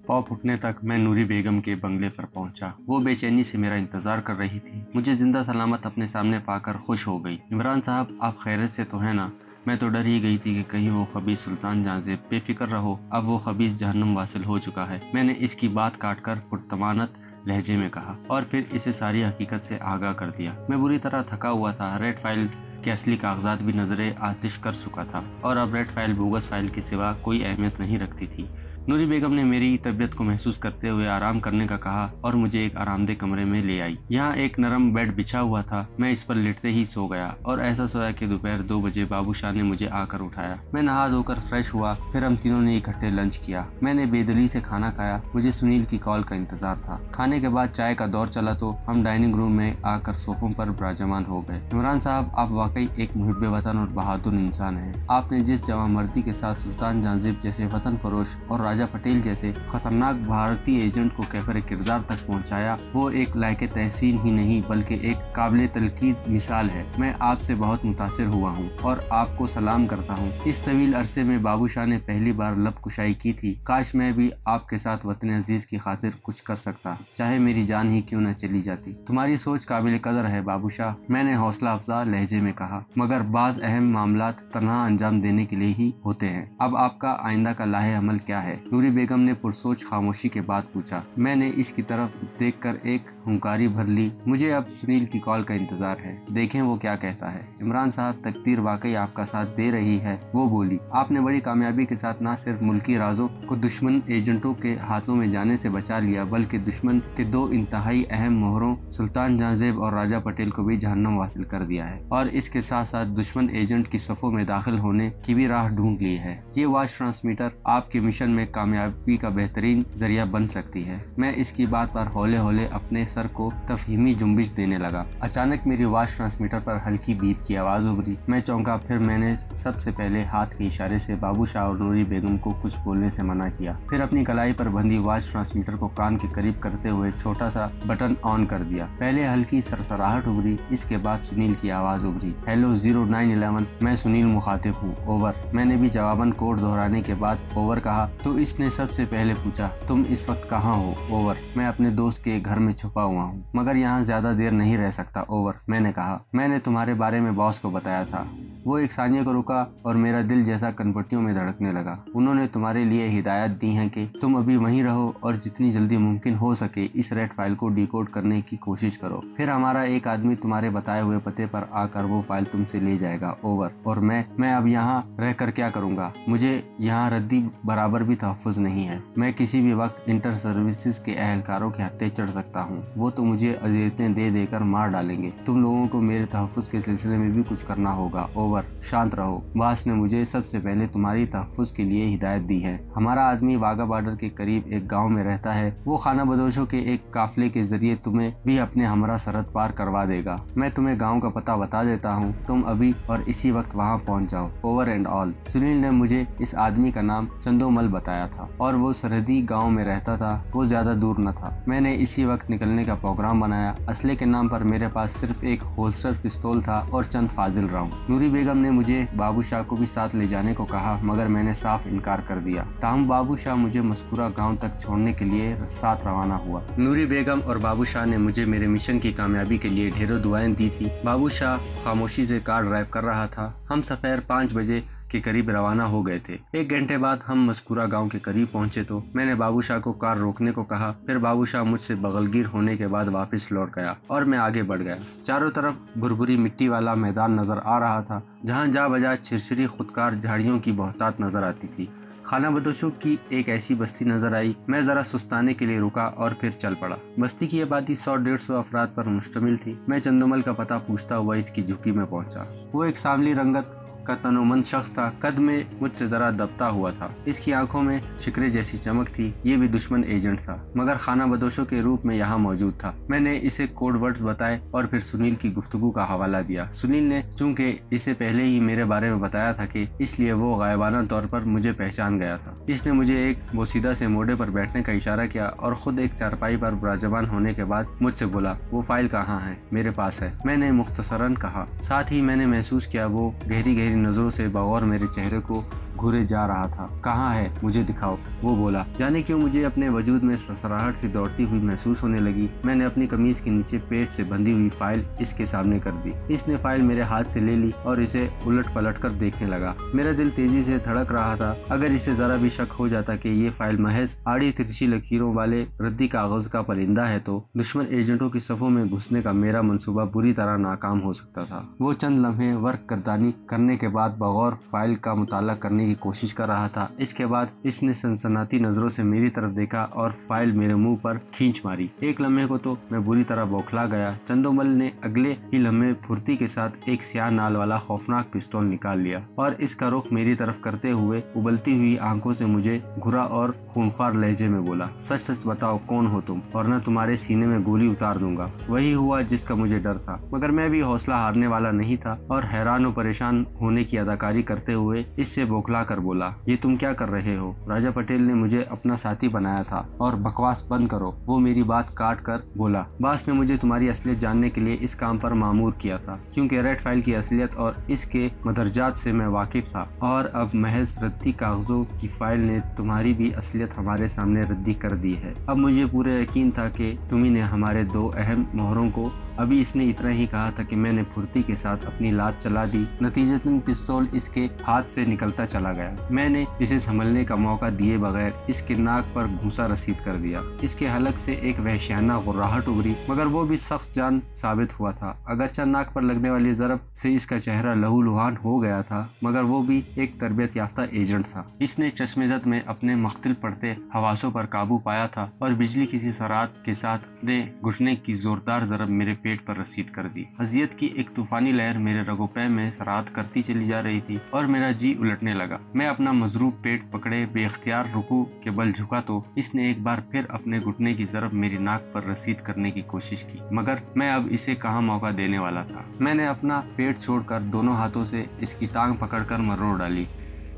Pop उठने तक मैं नूरी बेगम के बंगले पर पहुंचा। वो बेचैनी से मेरा इंतजार कर रही थी। मुझे जिंदा सलामत अपने सामने पाकर खुश हो गई। इमरान साहब, आप खैरियत से तो हैं ना? मैं तो डर ही गई थी कि कहीं वो खबीस सुल्तान जाज़ेब। बेफिक्र रहो, अब वो खबीस जहन्नुम वासिल हो चुका है। मैंने इसकी बात काटकर पुरतमानत लहजे में कहा और फिर इसे सारी हकीकत से आगाह कर दिया। मैं बुरी तरह थका हुआ था। रेड फाइल के असली कागजात भी नजरे आतिश कर चुका था और अब रेड फाइल बोगस फाइल के सिवा कोई अहमियत नहीं रखती थी। नूरी बेगम ने मेरी तबीयत को महसूस करते हुए आराम करने का कहा और मुझे एक आरामदेह कमरे में ले आई। यहाँ एक नरम बेड बिछा हुआ था। मैं इस पर लेटते ही सो गया और ऐसा सोया कि दोपहर 2 बजे बाबू शाह ने मुझे आकर उठाया। मैं नहा धोकर फ्रेश हुआ, फिर हम तीनों ने इकट्ठे लंच किया। मैंने बेदिली से खाना खाया। मुझे सुनील की कॉल का इंतजार था। खाने के बाद चाय का दौर चला तो हम डाइनिंग रूम में आकर सोफों पर विराजमान हो गए। इमरान साहब, आप वाकई एक मुहिब्बे वतन और बहादुर इंसान हैं। आपने जिस जवां मर्दी के साथ सुल्तान जाज़ेब जैसे वतन फरोश और राजा पटेल जैसे खतरनाक भारतीय एजेंट को कैफर किरदार तक पहुंचाया, वो एक लायके तहसीन ही नहीं बल्कि एक काबिल तलकीद मिसाल है। मैं आपसे बहुत मुतासिर हुआ हूँ और आपको सलाम करता हूँ। इस तवील अरसे में बाबू शाह ने पहली बार लब कुशाई की थी। काश मैं भी आपके साथ वतन अजीज की खातिर कुछ कर सकता, चाहे मेरी जान ही क्यों न चली जाती। तुम्हारी सोच काबिल कदर है बाबू शाह, मैंने हौसला अफजा लहजे में कहा, मगर बाज अहम मामलात तन्हा अंजाम देने के लिए ही होते हैं। अब आपका आइंदा का लाहे अमल क्या है? नूरी बेगम ने पुरसोच खामोशी के बाद पूछा। मैंने इसकी तरफ देखकर एक हुंकारी भर ली। मुझे अब सुनील की कॉल का इंतजार है, देखें वो क्या कहता है। इमरान साहब, तकदीर वाकई आपका साथ दे रही है, वो बोली। आपने बड़ी कामयाबी के साथ न सिर्फ मुल्की राजों को दुश्मन एजेंटों के हाथों में जाने से बचा लिया, बल्कि दुश्मन के 2 इंतहाई अहम मोहरों सुल्तान जाज़ेब और राजा पटेल को भी जहन्नम वासिल कर दिया है और इसके साथ साथ दुश्मन एजेंट की सफ़ों में दाखिल होने की भी राह ढूंढ ली है। ये वाच ट्रांसमीटर आपके मिशन में कामयाबी का बेहतरीन जरिया बन सकती है। मैं इसकी बात पर हौले हौले अपने सर को तफहीमी जुम्बिश देने लगा। अचानक मेरी वाच ट्रांसमीटर पर हल्की बीप की आवाज उभरी। मैं चौंका। फिर मैंने सबसे पहले हाथ के इशारे से बाबू शाह और नूरी बेगम को कुछ बोलने से मना किया। फिर अपनी कलाई पर बंधी वाच ट्रांसमीटर को कान के करीब करते हुए छोटा सा बटन ऑन कर दिया। पहले हल्की सरसराहट उभरी, इसके बाद सुनील की आवाज उभरी। हेलो 0911, मैं सुनील मुखातिब हूँ, ओवर। मैंने भी जवाबन कोड दोहराने के बाद ओवर कहा तो इसने सबसे पहले पूछा, तुम इस वक्त कहाँ हो? ओवर। मैं अपने दोस्त के घर में छुपा हुआ हूँ, मगर यहाँ ज्यादा देर नहीं रह सकता, ओवर। मैंने कहा, मैंने तुम्हारे बारे में बॉस को बताया था। वो एक सानिया को रुका और मेरा दिल जैसा कनपट्टियों में धड़कने लगा। उन्होंने तुम्हारे लिए हिदायत दी है कि तुम अभी वहीं रहो और जितनी जल्दी मुमकिन हो सके इस रेड फाइल को डिकोड करने की कोशिश करो। फिर हमारा एक आदमी तुम्हारे बताए हुए पते पर आकर वो फाइल तुमसे ले जाएगा, ओवर। और मैं अब यहाँ रहकर क्या करूँगा? मुझे यहाँ रद्दी बराबर भी तहफ़्फ़ुज़ नहीं है। मैं किसी भी वक्त इंटर सर्विसेज के अहलकारों के हत्थे चढ़ सकता हूँ। वो तो मुझे अज़ियतें दे देकर मार डालेंगे। तुम लोगों को मेरे तहफ़्फ़ुज़ के सिलसिले में भी कुछ करना होगा, ओवर। शांत रहो। बास ने मुझे सबसे पहले तुम्हारी तहफ़्फ़ुज़ के लिए हिदायत दी है। हमारा आदमी वाघा बॉर्डर के करीब एक गांव में रहता है। वो खाना बदोशों के एक काफिले के जरिए तुम्हें भी अपने हमरा सरहद पार करवा देगा। मैं तुम्हें गांव का पता बता देता हूँ, तुम अभी और इसी वक्त वहाँ पहुँच जाओ, ओवर एंड ऑल। सुनील ने मुझे इस आदमी का नाम चंदोमल बताया था और वो सरहदी गाँव में रहता था। वो ज्यादा दूर न था। मैंने इसी वक्त निकलने का प्रोग्राम बनाया। असले के नाम पर मेरे पास सिर्फ एक होल्स्टर पिस्तौल था और चंद फाजिल राउंड। नूरी बेगम ने मुझे बाबू शाह को भी साथ ले जाने को कहा, मगर मैंने साफ इनकार कर दिया। ताहम बाबू शाह मुझे मस्कुरा गांव तक छोड़ने के लिए साथ रवाना हुआ। नूरी बेगम और बाबू शाह ने मुझे मेरे मिशन की कामयाबी के लिए ढेरों दुआएं दी थी। बाबू शाह खामोशी से कार ड्राइव कर रहा था। हम सफर 5 बजे के करीब रवाना हो गए थे। 1 घंटे बाद हम मस्कुरा गांव के करीब पहुंचे तो मैंने बाबू शाह को कार रोकने को कहा। फिर बाबू शाह मुझसे बगलगीर होने के बाद वापस लौट गया और मैं आगे बढ़ गया। चारों तरफ भुरभुरी मिट्टी वाला मैदान नजर आ रहा था, जहां जा बजा छिरछिरी खुदकार झाड़ियों की बहुतात नजर आती थी। खाना बदोशों की एक ऐसी बस्ती नजर आई। मैं जरा सुस्ताने के लिए रुका और फिर चल पड़ा। बस्ती की आबादी 100-150 अफराद पर मुश्तमिल थी। मैं चंदोमल का पता पूछता हुआ इसकी झुकी में पहुंचा। वो एक सांवली रंगत का तनोमंद शख्स था। कद में मुझसे जरा दबता हुआ था। इसकी आंखों में शिकरे जैसी चमक थी। ये भी दुश्मन एजेंट था, मगर खाना बदोशों के रूप में यहाँ मौजूद था। मैंने इसे कोड वर्ड्स बताए और फिर सुनील की गुफ्तगू का हवाला दिया। सुनील ने चूंकि इसे पहले ही मेरे बारे में बताया था कि इसलिए वो गायबाना तौर पर मुझे पहचान गया था। इसने मुझे एक बोसीदा से मोड़े पर बैठने का इशारा किया और खुद एक चारपाई पर विराजमान होने के बाद मुझसे बोला, वो फाइल कहाँ है? मेरे पास है, मैंने मुख्तसरन कहा। साथ ही मैंने महसूस किया वो गहरी गहरी नजरों से बगौर मेरे चेहरे को घूरे जा रहा था। कहाँ है, मुझे दिखाओ, वो बोला। जाने क्यों मुझे अपने वजूद में सरसराहट सी दौड़ती हुई महसूस होने लगी। मैंने अपनी कमीज के नीचे पेट से बंधी हुई फाइल इसके सामने कर दी। इसने फाइल मेरे हाथ से ले ली और इसे उलट पलट कर देखने लगा। मेरा दिल तेजी से धड़क रहा था। अगर इसे जरा भी शक हो जाता कि ये फाइल महज आड़ी तिरछी लकीरों वाले रद्दी कागज का परिंदा है तो दुश्मन एजेंटों की सफों में घुसने का मेरा मंसूबा बुरी तरह नाकाम हो सकता था। वो चंद लम्हे वर्क गर्दानी करने के बाद बगौर फाइल का मुताला करने की कोशिश कर रहा था। इसके बाद इसने सनसनाती नजरों से मेरी तरफ देखा और फाइल मेरे मुंह पर खींच मारी। एक लम्हे को तो मैं बुरी तरह बौखला गया। चंदोमल ने अगले ही लम्हे फुर्ती के साथ एक स्याह नाल वाला खौफनाक पिस्तौल निकाल लिया और इसका रुख मेरी तरफ करते हुए उबलती हुई आंखों से मुझे घुरा और खूनख्वार लहजे में बोला, सच सच बताओ कौन हो तुम, वरना तुम्हारे सीने में गोली उतार दूंगा। वही हुआ जिसका मुझे डर था, मगर मैं भी हौसला हारने वाला नहीं था और हैरान और परेशान होने की अदाकारी करते हुए इससे बौखला कर बोला, ये तुम क्या कर रहे हो? राजा पटेल ने मुझे अपना साथी बनाया था और बकवास बंद करो। वो मेरी बात काट कर बोला, बास ने मुझे तुम्हारी असलियत जानने के लिए इस काम पर मामूर किया था, क्योंकि रेड फाइल की असलियत और इसके मदरजात से मैं वाकिफ था और अब महज रद्दी कागजों की फाइल ने तुम्हारी भी असलियत हमारे सामने रद्दी कर दी है। अब मुझे पूरा यकीन था कि तुम्ही ने हमारे दो अहम मोहरों को। अभी इसने इतना ही कहा था कि मैंने फुर्ती के साथ अपनी लात चला दी। नतीजतन पिस्तौल इसके हाथ से निकलता चला गया। मैंने इसे संभलने का मौका दिए बगैर इसके नाक पर घूंसा रसीद कर दिया। इसके हलक से एक वहशियाना गुर्राहट उभरी, मगर वो भी सख्त जान साबित हुआ था। अगरचे नाक पर लगने वाली ज़रब से इसका चेहरा लहूलुहान हो गया था, मगर वो भी एक तरबियत याफ्ता एजेंट था। इसने चश्मेज़द में अपने मुख्तल पड़ते हवासों पर काबू पाया था और बिजली किसी सरात के साथ अपने घुटने की जोरदार ज़रब मेरे पेट पर रसीद कर दी। अजियत की एक तूफानी लहर मेरे रगोपे में सराहत करती चली जा रही थी और मेरा जी उलटने लगा। मैं अपना मजरूब पेट पकड़े बेख्तियार रुकू के बल झुका तो इसने एक बार फिर अपने घुटने की ज़रब मेरी नाक पर रसीद करने की कोशिश की, मगर मैं अब इसे कहाँ मौका देने वाला था। मैंने अपना पेट छोड़कर दोनों हाथों से इसकी टांग पकड़कर मरोड़ डाली।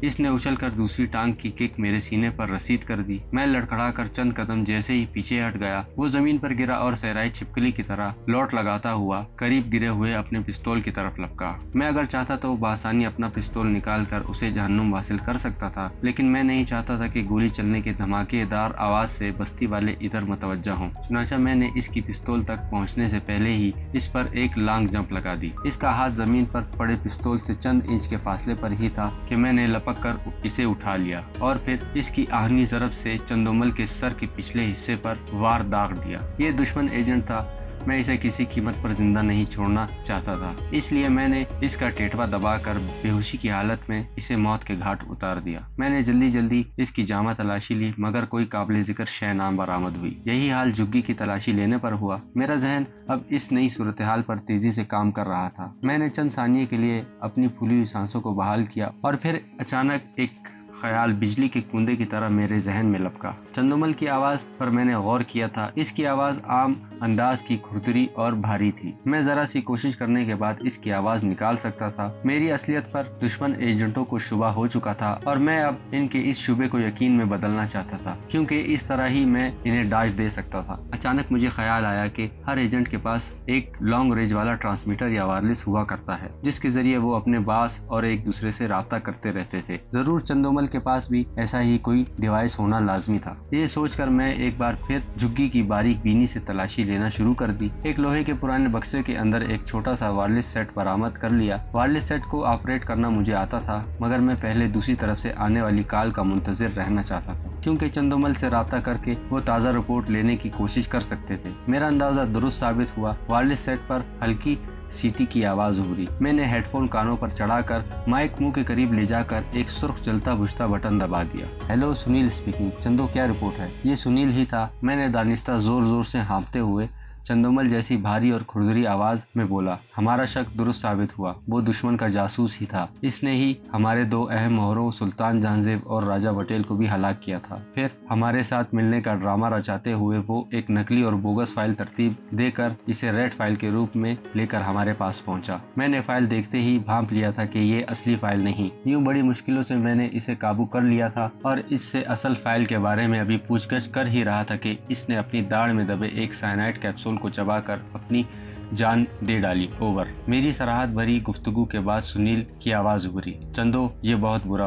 इसने उछलकर दूसरी टांग की किक मेरे सीने पर रसीद कर दी। मैं लड़खड़ाकर चंद कदम जैसे ही पीछे हट गया, वो जमीन पर गिरा और सहराई छिपकली की तरह लौट लगाता हुआ करीब गिरे हुए अपने पिस्तौल की तरफ लपका। मैं अगर चाहता तो बआसानी अपना पिस्तौल निकाल कर उसे जहन्नुम हासिल कर सकता था, लेकिन मैं नहीं चाहता था कि गोली चलने के धमाकेदार आवाज से बस्ती वाले इधर मुतवज्जा हों। चुनाचा मैंने इसकी पिस्तौल तक पहुँचने से पहले ही इस पर एक लॉन्ग जंप लगा दी। इसका हाथ जमीन पर पड़े पिस्तौल से चंद इंच के फासले पर ही था कि मैंने पक कर इसे उठा लिया और फिर इसकी आहनी ज़रब से चंदोमल के सर के पिछले हिस्से पर वार दाग दिया। ये दुश्मन एजेंट था, मैं इसे किसी कीमत पर जिंदा नहीं छोड़ना चाहता था, इसलिए मैंने इसका टेटवा दबाकर बेहोशी की हालत में इसे मौत के घाट उतार दिया। मैंने जल्दी जल्दी इसकी जामा तलाशी ली, मगर कोई काबिल जिक्र शय नाम बरामद हुई। यही हाल झुग्गी की तलाशी लेने पर हुआ। मेरा जहन अब इस नई सूरत हाल पर तेजी से काम कर रहा था। मैंने चंद सानिये के लिए अपनी फूली हुई सांसों को बहाल किया और फिर अचानक एक ख्याल बिजली के कूदे की तरह मेरे जहन में लपका। चंदोमल की आवाज पर मैंने गौर किया था। इसकी आवाज आम अंदाज की खुरदरी और भारी थी। मैं जरा सी कोशिश करने के बाद इसकी आवाज निकाल सकता था। मेरी असलियत पर दुश्मन एजेंटों को शुबा हो चुका था और मैं अब इनके इस शुबे को यकीन में बदलना चाहता था, क्योंकि इस तरह ही मैं इन्हें डाज दे सकता था। अचानक मुझे ख्याल आया कि हर एजेंट के पास एक लॉन्ग रेंज वाला ट्रांसमीटर या वायरलेस हुआ करता है, जिसके जरिए वो अपने बास और एक दूसरे से राब्ता करते रहते थे। जरूर चंदोमल के पास भी ऐसा ही कोई डिवाइस होना लाजमी था। ये सोचकर मैं एक बार फिर झुग्गी की बारीक बीनी से तलाशी लेना शुरू कर दी। एक लोहे के पुराने बक्से के अंदर एक छोटा सा वायरलेस सेट बरामद कर लिया। वायरलेस सेट को ऑपरेट करना मुझे आता था, मगर मैं पहले दूसरी तरफ से आने वाली कॉल का मुंतजिर रहना चाहता था, क्योंकि चंदोमल से राब्ता करके वो ताज़ा रिपोर्ट लेने की कोशिश कर सकते थे। मेरा अंदाजा दुरुस्त साबित हुआ। वायरलेस सेट पर हल्की सीटी की आवाज उभरी। मैंने हेडफोन कानों पर चढ़ाकर माइक मुंह के करीब ले जाकर एक सुर्ख जलता बुझता बटन दबा दिया। Hello, Sunil speaking. चंदो, क्या रिपोर्ट है? ये सुनील ही था। मैंने दानिस्ता जोर जोर से हाँफते हुए चंदोमल जैसी भारी और खुरदरी आवाज में बोला। हमारा शक दुरुस्त साबित हुआ। वो दुश्मन का जासूस ही था। इसने ही हमारे दो अहम मोहरों सुल्तान जहांजेब और राजा पटेल को भी हलाक किया था। फिर हमारे साथ मिलने का ड्रामा रचाते हुए वो एक नकली और बोगस फाइल तरतीब देकर इसे रेड फाइल के रूप में लेकर हमारे पास पहुंचा। मैंने फाइल देखते ही भांप लिया था कि ये असली फाइल नहीं। यूं बड़ी मुश्किलों से मैंने इसे काबू कर लिया था और इससे असल फाइल के बारे में अभी पूछगछ कर ही रहा था कि इसने अपनी दाढ़ में दबे एक साइनाइड कैप्सूल को चबाकर अपनी जान दे डाली। ओवर। मेरी सराहत भरी गुफ्तगू के बाद सुनील की आवाज उभरी, चंदो ये बहुत बुरा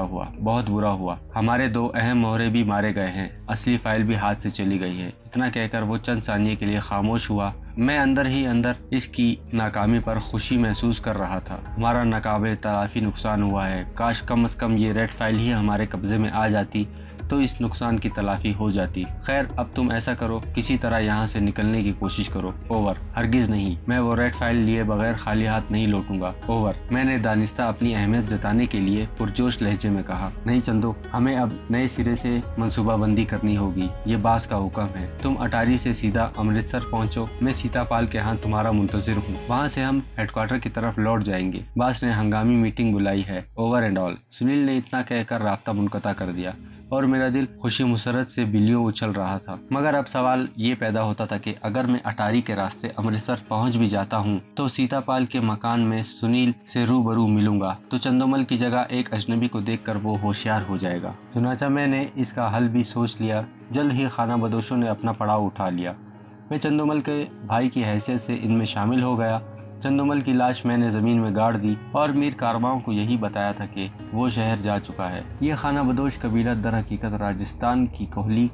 हुआ, हमारे 2 अहम मोहरे भी मारे गए हैं, असली फाइल भी हाथ से चली गई है। इतना कहकर वो चंद सानिये के लिए खामोश हुआ। मैं अंदर ही अंदर इसकी नाकामी पर खुशी महसूस कर रहा था। हमारा नाकाबिल तलाफी नुकसान हुआ है, काश कम से कम ये रेड फाइल ही हमारे कब्जे में आ जाती तो इस नुकसान की तलाफी हो जाती। खैर अब तुम ऐसा करो, किसी तरह यहाँ से निकलने की कोशिश करो। ओवर। हरगिज नहीं, मैं वो रेड फाइल लिए बगैर खाली हाथ नहीं लौटूंगा। ओवर। मैंने दानिस्ता अपनी अहमियत जताने के लिए पुरजोश लहजे में कहा, नहीं चंदो, हमें अब नए सिरे से मंसूबाबंदी करनी होगी, ये बास का हुक्म है। तुम अटारी से सीधा अमृतसर पहुँचो, मैं सीतापाल के यहाँ तुम्हारा मुंतजिर हूँ। वहाँ से हम हेडक्वार्टर की तरफ लौट जाएंगे। बास ने हंगामी मीटिंग बुलाई है। Over and all. सुनील ने इतना कहकर राब्ता मुनक़ता कर दिया और मेरा दिल खुशी मुसरत से बिल्लियों उछल रहा था। मगर अब सवाल ये पैदा होता था कि अगर मैं अटारी के रास्ते अमृतसर पहुंच भी जाता हूं तो सीतापाल के मकान में सुनील से रूबरू मिलूंगा तो चंदोमल की जगह एक अजनबी को देखकर वो होशियार हो जाएगा। चुनाचा मैंने इसका हल भी सोच लिया। जल्द ही खाना बदोशों ने अपना पड़ाव उठा लिया। मैं चंदोमल के भाई की हैसियत से इनमें शामिल हो गया। चंदोमल की लाश मैंने जमीन में गाड़ दी और मीर कारवाओं को यही बताया था कि वो शहर जा चुका है। ये खाना बदोश कबीला दर हकीकत राजस्थान की कोहली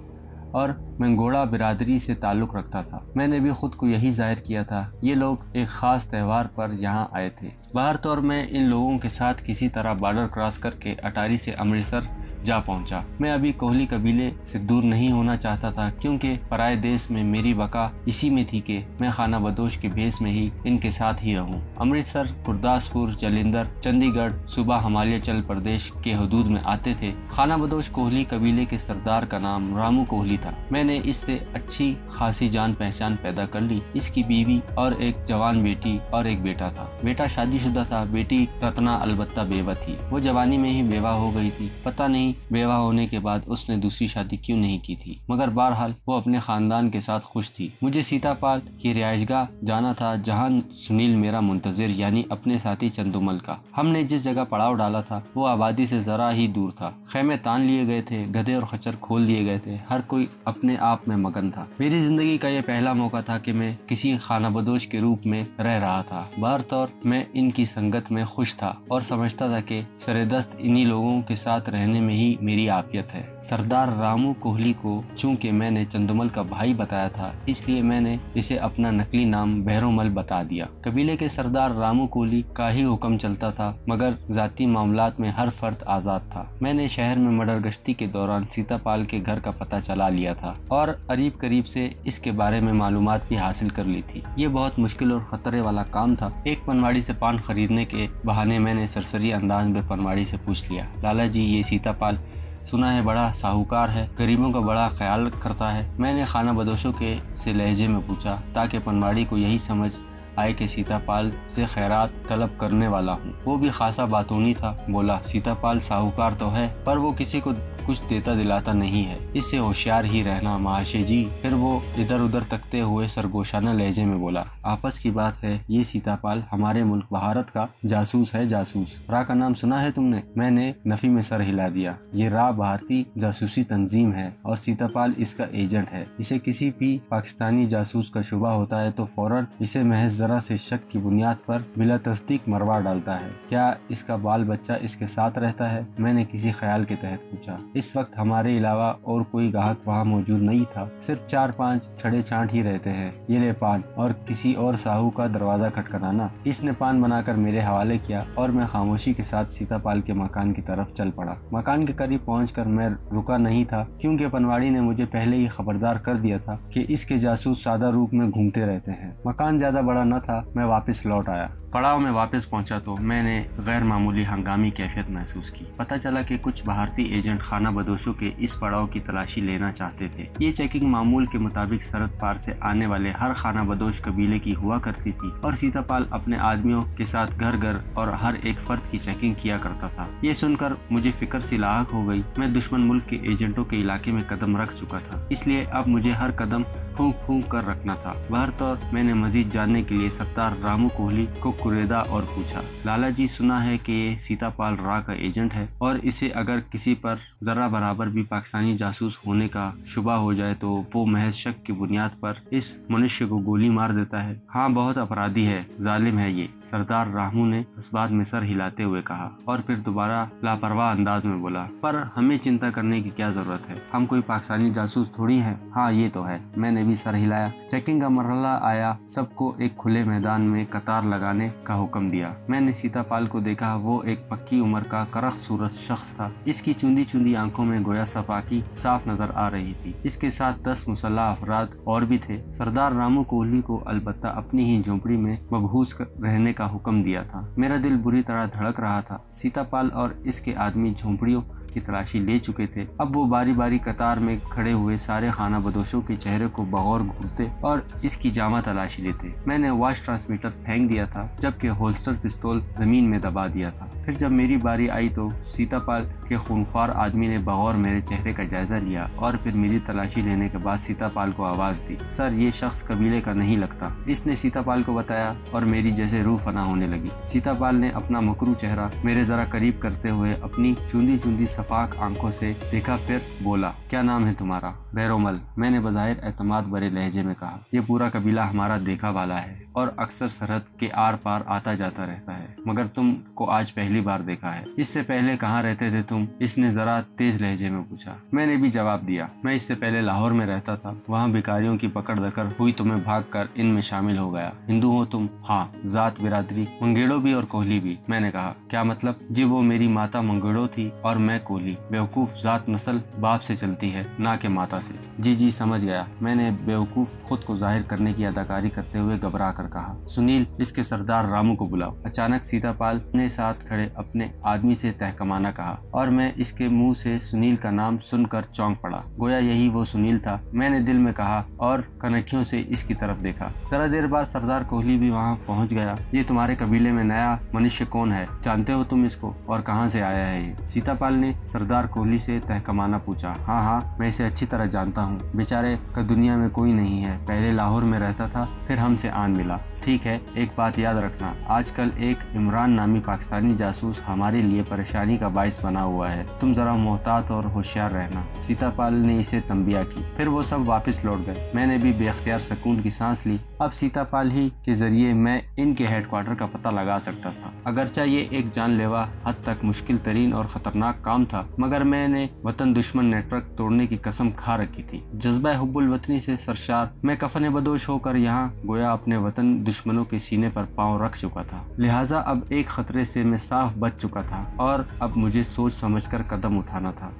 और मंगोड़ा बिरादरी से ताल्लुक़ रखता था। मैंने भी खुद को यही जाहिर किया था। ये लोग एक ख़ास त्यौहार पर यहाँ आए थे। बाहर तौर मैं इन लोगों के साथ किसी तरह बॉर्डर क्रॉस करके अटारी से अमृतसर जा पहुंचा। मैं अभी कोहली कबीले से दूर नहीं होना चाहता था क्योंकि पराए देश में मेरी बका इसी में थी कि मैं खाना बदोश के भेस में ही इनके साथ ही रहूं। अमृतसर, गुरदासपुर, जलंधर, चंडीगढ़, सूबा हिमाचल प्रदेश के हदूद में आते थे। खाना बदोश कोहली कबीले के सरदार का नाम रामू कोहली था। मैंने इससे अच्छी खासी जान पहचान पैदा कर ली। इसकी बीवी और एक जवान बेटी और एक बेटा था। बेटा शादीशुदा था, बेटी रत्ना अलबत्ता बेवा थी। वो जवानी में ही बेवा हो गई थी। पता नहीं बेवा होने के बाद उसने दूसरी शादी क्यों नहीं की थी, मगर बहरहाल वो अपने खानदान के साथ खुश थी। मुझे सीतापाल की रिहाइशगाह जाना था जहाँ सुनील मेरा मुंतजिर यानी अपने साथी चंदोमल का। हमने जिस जगह पड़ाव डाला था वो आबादी से जरा ही दूर था। खैमे तान लिए गए थे, गधे और खच्चर खोल दिए गए थे। हर कोई अपने आप में मगन था। मेरी जिंदगी का यह पहला मौका था कि मैं किसी खाना बदोश के रूप में रह रहा था। बाहर तौर मैं इनकी संगत में खुश था और समझता था कि सरेदस्त इन्हीं लोगों के साथ रहने में ही मेरी आफियत है। सरदार रामू कोहली को चूंकि मैंने चंदोमल का भाई बताया था इसलिए मैंने इसे अपना नकली नाम बहरोमल बता दिया। कबीले के सरदार रामू कोहली का ही हुक्म चलता था मगर जाती मामलात में हर फर्द आजाद था। मैंने शहर में मर्डर गश्ती के दौरान सीतापाल के घर का पता चला लिया था और करीब करीब से इसके बारे में मालूमात भी हासिल कर ली थी। ये बहुत मुश्किल और खतरे वाला काम था। एक पनवाड़ी से पान खरीदने के बहाने मैंने सरसरी अंदाज में पनवाड़ी से पूछ लिया, लाला जी ये सीतापाल सुना है बड़ा साहूकार है, गरीबों का बड़ा ख्याल करता है। मैंने खाना बदोशों के से लहजे में पूछा ताकि पनवाड़ी को यही समझ आए कि सीतापाल से खैरात तलब करने वाला हूँ। वो भी खासा बातूनी था। बोला, सीतापाल साहूकार तो है पर वो किसी को कुछ देता दिलाता नहीं है, इससे होशियार ही रहना महाशय जी। फिर वो इधर उधर तकते हुए सरगोशाना लहजे में बोला, आपस की बात है, ये सीतापाल हमारे मुल्क भारत का जासूस है। जासूस रा का नाम सुना है तुमने? मैंने नफी में सर हिला दिया। ये रा भारतीय जासूसी तंजीम है और सीतापाल इसका एजेंट है। इसे किसी भी पाकिस्तानी जासूस का शुबा होता है तो फौरन इसे महज जरा से शक की बुनियाद पर बिला तस्दीक मरवा डालता है। क्या इसका बाल बच्चा इसके साथ रहता है? मैंने किसी ख्याल के तहत पूछा। इस वक्त हमारे अलावा और कोई गाहक वहाँ मौजूद नहीं था। सिर्फ 4-5 छड़े छांट ही रहते हैं। ये ले पान। और किसी और साहू का दरवाजा खटखटाना। इसने पान बनाकर मेरे हवाले किया और मैं खामोशी के साथ सीतापाल के मकान की तरफ चल पड़ा। मकान के करीब पहुंचकर मैं रुका नहीं था क्योंकि पनवाड़ी ने मुझे पहले ही खबरदार कर दिया था कि इसके जासूस सादा रूप में घूमते रहते हैं। मकान ज्यादा बड़ा न था। मैं वापस लौट आया। पड़ाव में वापस पहुंचा तो मैंने गैर मामूली हंगामी कैफियत महसूस की। पता चला कि कुछ भारतीय एजेंट खाना बदोशों के इस पड़ाव की तलाशी लेना चाहते थे। ये चेकिंग मामूल के मुताबिक सरहद पार से आने वाले हर खाना बदोश कबीले की हुआ करती थी और सीतापाल अपने आदमियों के साथ घर घर और हर एक फर्द की चेकिंग किया करता था। ये सुनकर मुझे फिक्र सी लाहक हो गई। मैं दुश्मन मुल्क के एजेंटों के इलाके में कदम रख चुका था, इसलिए अब मुझे हर कदम फूंक फूंक कर रखना था। बहरतौर मैंने मजीद जानने के लिए सरदार रामू कोहली को कुरेदा और पूछा, लाला जी सुना है कि ये सीतापाल रा का एजेंट है और इसे अगर किसी पर जरा बराबर भी पाकिस्तानी जासूस होने का शुबा हो जाए तो वो महज शक की बुनियाद पर इस मनुष्य को गोली मार देता है। हाँ, बहुत अपराधी है, जालिम है ये, सरदार रामू ने इस बात में सर हिलाते हुए कहा और फिर दोबारा लापरवाह अंदाज में बोला, पर हमें चिंता करने की क्या जरूरत है, हम कोई पाकिस्तानी जासूस थोड़ी हैं। हाँ ये तो है, मैंने भी सर हिलाया। चेकिंग का मरहला आया, सबको एक खुले मैदान में कतार लगाने का हुक्म दिया। मैंने सीतापाल को देखा, वो एक पक्की उम्र का करख्त सूरत शख्स था। इसकी चुंदी चुंदी आंखों में गोया सफाकी साफ नजर आ रही थी। इसके साथ 10 मुसल्लह अफराद और भी थे। सरदार रामू कोहली को अलबत्ता अपनी ही झोंपड़ी में मबहूस रहने का हुक्म दिया था। मेरा दिल बुरी तरह धड़क रहा था। सीतापाल और इसके आदमी झोंपड़ियों की तलाशी ले चुके थे। अब वो बारी बारी कतार में खड़े हुए सारे खाना बदोशों के चेहरे को बगौर घूरते और इसकी जामा तलाशी लेते। मैंने वॉच ट्रांसमीटर फेंक दिया था, जबकि होल्स्टर पिस्तौल जमीन में दबा दिया था। फिर जब मेरी बारी आई तो सीतापाल के खूनख्वार आदमी ने बगौर मेरे चेहरे का जायजा लिया और फिर मेरी तलाशी लेने के बाद सीतापाल को आवाज दी, सर ये शख्स कबीले का नहीं लगता। इसने सीतापाल को बताया और मेरी जैसे रूह फना होने लगी। सीतापाल ने अपना मकरू चेहरा मेरे जरा करीब करते हुए अपनी चूंदी चूंदी सफाक आंखों से देखा, फिर बोला, क्या नाम है तुम्हारा? बैरोमल, मैंने बज़ाहिर एतमाद भरे लहजे में कहा। ये पूरा कबीला हमारा देखा वाला है और अक्सर सरहद के आर पार आता जाता रहता है, मगर तुम को आज पहली बार देखा है। इससे पहले कहाँ रहते थे तुम? इसने जरा तेज लहजे में पूछा। मैंने भी जवाब दिया, मैं इससे पहले लाहौर में रहता था, वहाँ भिखारियों की पकड़ दकर हुई तो मैं भाग कर इनमें शामिल हो गया। हिंदू हो तुम? हाँ। जात बिरादरी? मंगेड़ो भी और कोहली भी। मैंने कहा, क्या मतलब? जी वो मेरी माता मंगेड़ो थी और मैं कोहली। बेवकूफ, जात नस्ल बाप से चलती है ना कि माता से। जी जी समझ गया, मैंने बेवकूफ खुद को जाहिर करने की अदाकारी करते हुए घबरा कर कहा। सुनील, इसके सरदार रामू को बुलाओ। अचानक सीतापाल ने साथ खड़े अपने आदमी से तहकमाना कहा और मैं इसके मुंह से सुनील का नाम सुनकर चौंक पड़ा। गोया यही वो सुनील था। मैंने दिल में कहा और कनखियों से इसकी तरफ देखा। जरा देर बाद सरदार कोहली भी वहाँ पहुँच गया। ये तुम्हारे कबीले में नया मनुष्य कौन है? जानते हो तुम इसको? और कहाँ से आया है ये? सीतापाल ने सरदार कोहली से तहकमाना पूछा। हाँ हाँ, मैं इसे अच्छी तरह जानता हूँ। बेचारे का दुनिया में कोई नहीं है। पहले लाहौर में रहता था, फिर हमसे आन मिला। ठीक है, एक बात याद रखना, आजकल एक इमरान नामी पाकिस्तानी जासूस हमारे लिए परेशानी का बाइस बना हुआ है। तुम जरा मोहतात और होशियार रहना। सीतापाल ने इसे तंबिया की। फिर वो सब वापस लौट गए। मैंने भी बेख्तियार सुकून की सांस ली। अब सीतापाल ही के जरिए मैं इनके हेडक्वार्टर का पता लगा सकता था। अगरचा ये एक जानलेवा हद तक मुश्किल तरीन और खतरनाक काम था, मगर मैंने वतन दुश्मन नेटवर्क तोड़ने की कसम खा रखी थी। जज्बा हुब्बुल वतनी से सरशार मैं कफन बदोश होकर यहाँ गोया अपने वतन दुश्मनों के सीने पर पांव रख चुका था। लिहाजा अब एक खतरे से मैं साफ बच चुका था और अब मुझे सोच समझकर कदम उठाना था।